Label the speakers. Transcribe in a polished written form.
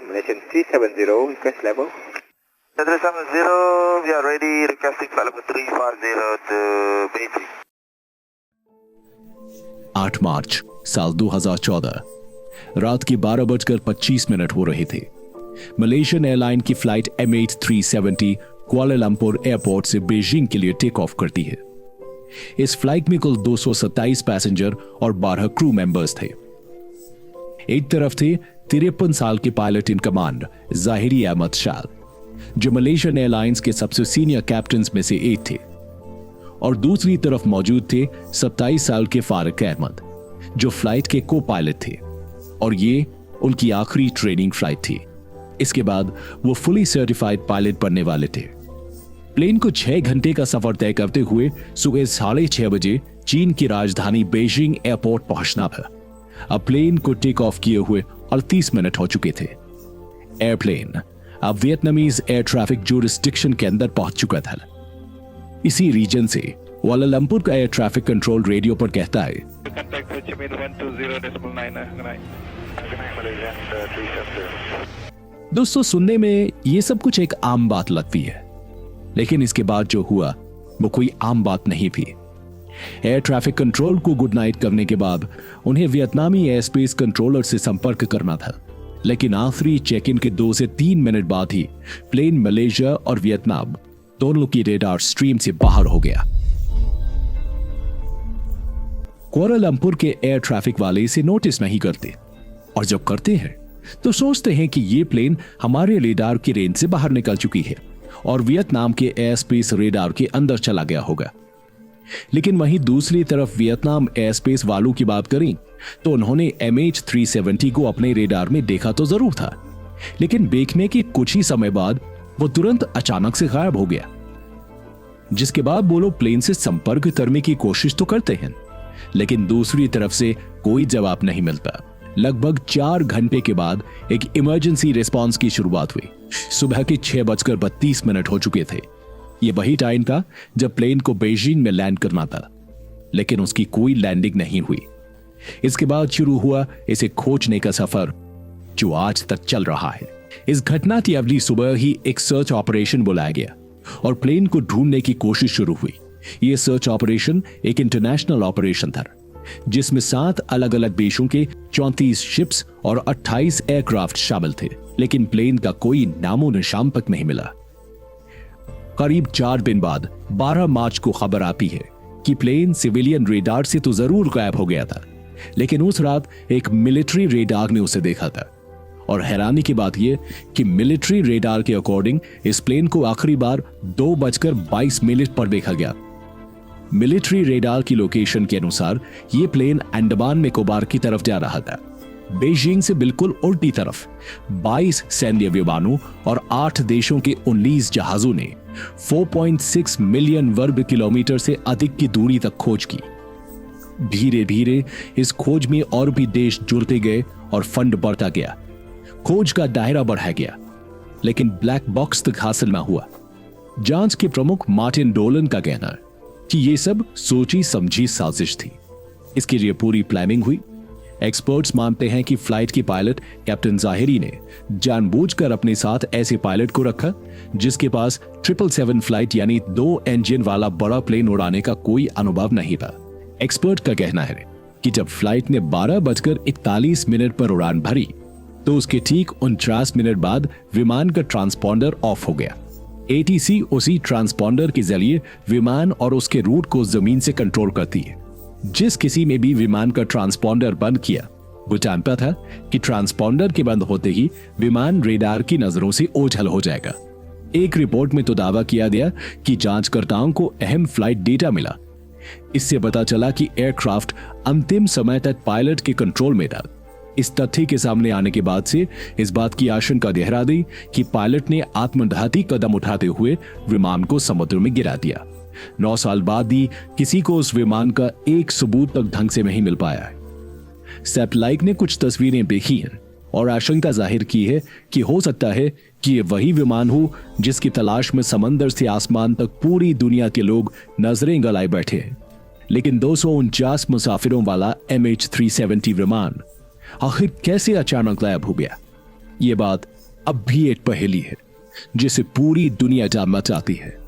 Speaker 1: Malaysian 370, request level.
Speaker 2: 370, we are ready, requesting flight level 350 to Beijing.
Speaker 3: 8 मार्च साल 2014 रात के 12:25 हो रहे थे। मलेशियन एयरलाइन की फ्लाइट MH370 कुआलालंपुर एयरपोर्ट से बीजिंग के लिए टेक ऑफ करती है। इस फ्लाइट में कुल 227 पैसेंजर और 12 क्रू मेंबर्स थे। एक तरफ थे 53 साल के pilot in command Zaharie Ahmad Shah, जो मलेशियन एयरलाइंस के सबसे सीनियर कैप्टन्स में से एक थे, और दूसरी तरफ मौजूद थे 27 साल के फारिक अहमद, जो फ्लाइट के को पायलट थे, और ये उनकी आखिरी ट्रेनिंग फ्लाइट थी। इसके बाद वो फुली सर्टिफाइड पायलट बनने वाले थे। प्लेन को 6 घंटे का सफर तय करते हुए सुबह 6:30 बजे चीन की राजधानी बीजिंग एयरपोर्ट पहुंचना था। अब प्लेन को टेक ऑफ किए हुए 38 मिनट हो चुके थे। एयरप्लेन अब वियतनामीज एयर ट्रैफिक जुरिस्डिक्शन के अंदर पहुंच चुका था। इसी रीजन से कुआलालंपुर का एयर ट्रैफिक कंट्रोल रेडियो पर कहता है, दोस्तों सुनने में ये सब कुछ एक आम बात लगती है, लेकिन इसके बाद जो हुआ वो कोई आम बात नहीं थी। एयर ट्रैफिक कंट्रोल को गुड नाइट करने के बाद उन्हें वियतनामी एयर स्पेस कंट्रोलर से संपर्क करना था, लेकिन आखिरी चेक इन के 2 से 3 मिनट बाद ही प्लेन मलेशिया और वियतनाम दोनों की रेडार स्ट्रीम से बाहर हो गया। कुआलालंपुर के एयर ट्रैफिक वाले इसे नोटिस नहीं करते, और जब करते हैं तो सोचते हैं कि ये प्लेन हमारे रेडार की रेंज से बाहर निकल चुकी है और वियतनाम के एयर स्पेस रेडार के अंदर चला गया होगा। लेकिन वहीं दूसरी तरफ वियतनाम एयर स्पेस वालों की बात करें तो उन्होंने MH370 को अपने रेडार में देखा तो जरूर था, लेकिन देखने के कुछ ही समय बाद वो तुरंत अचानक से गायब हो गया। जिसके बाद वो लोग प्लेन से संपर्क करने की कोशिश तो करते हैं, लेकिन दूसरी तरफ से कोई जवाब नहीं मिलता। लगभग 4 घंटे के बाद एक इमरजेंसी रिस्पांस की शुरुआत हुई। सुबह के 6:32 हो चुके थे। ये वही टाइम था जब प्लेन को बीजिंग में लैंड करना था, लेकिन उसकी कोई लैंडिंग नहीं हुई। इसके बाद शुरू हुआ इसे खोजने का सफर, जो आज तक चल रहा है। इस घटना की अगली सुबह ही एक सर्च ऑपरेशन बुलाया गया और प्लेन को ढूंढने की कोशिश शुरू हुई। यह सर्च ऑपरेशन एक इंटरनेशनल ऑपरेशन था, जिसमें 7 अलग अलग देशों के 34 शिप्स और 28 एयरक्राफ्ट शामिल थे, लेकिन प्लेन का कोई नामो निशान तक नहीं मिला। करीब 4 दिन बाद 12 मार्च को खबर आती है कि प्लेन सिविलियन रेडार से तो जरूर गायब हो गया था, लेकिन उस रात एक मिलिट्री रेडार ने उसे देखा था। और हैरानी की बात यह कि मिलिट्री रेडार के अकॉर्डिंग इस प्लेन को आखिरी बार 2:22 पर देखा गया। मिलिट्री रेडार की लोकेशन के अनुसार यह प्लेन अंडमान निकोबार की तरफ जा रहा था, बीजिंग से बिल्कुल उल्टी तरफ। 22 सैन्य विमानों और 8 देशों के 19 जहाजों ने 4.6 मिलियन वर्ग किलोमीटर से अधिक की दूरी तक खोज की। धीरे धीरे इस खोज में और भी देश जुड़ते गए और फंड बढ़ता गया। खोज का दायरा बढ़ा गया, लेकिन ब्लैक बॉक्स तक हासिल न हुआ। जांच के प्रमुख मार्टिन डोलन का कहना है कि यह सब सोची समझी साजिश थी। इसके लिए पूरी प्लानिंग हुई। एक्सपर्ट्स मानते हैं कि फ्लाइट की पायलट कैप्टन जाहिरी ने जानबूझकर अपने साथ ऐसे पायलट को रखा जिसके पास 777 फ्लाइट यानी 2 इंजन वाला बड़ा प्लेन उड़ाने का कोई अनुभव नहीं था। एक्सपर्ट का कहना है कि जब फ्लाइट ने 12:41 पर उड़ान भरी तो उसके ठीक 49 मिनट बाद विमान का ट्रांसपॉन्डर ऑफ हो गया। ATC उसी ट्रांसपॉन्डर के जरिए विमान और उसके रूट को जमीन से कंट्रोल करती है। जिस किसी में भी विमान का ट्रांसपॉन्डर बंद किया, वो जानता था कि ट्रांसपॉन्डर के बंद होते ही विमान रेडार की नजरों से ओझल हो जाएगा। एक रिपोर्ट में तो दावा किया गया कि जांचकर्ताओं को अहम फ्लाइट डेटा मिला। इससे पता चला कि एयरक्राफ्ट अंतिम समय तक पायलट के कंट्रोल में था। इस तथ्य के सामने आने के बाद से इस बात की आशंका गहरा दी कि पायलट ने आत्मघाती कदम उठाते हुए विमान को समुद्र में गिरा दिया। 9 साल बाद भी किसी को उस विमान का एक सबूत तक ढंग से नहीं मिल पाया है। सैटेलाइट ने कुछ तस्वीरें देखी हैं और आशंका जाहिर की है कि हो सकता है कि ये वही विमान हो जिसकी तलाश में समंदर से आसमान तक पूरी दुनिया के लोग नजरें गलाए बैठे हैं। लेकिन 249 मुसाफिरों वाला MH370 विमान आखिर कैसे अचानक गायब हो गया? ये बात अब भी एक पहेली है जिसे पूरी दुनिया जानना चाहती है।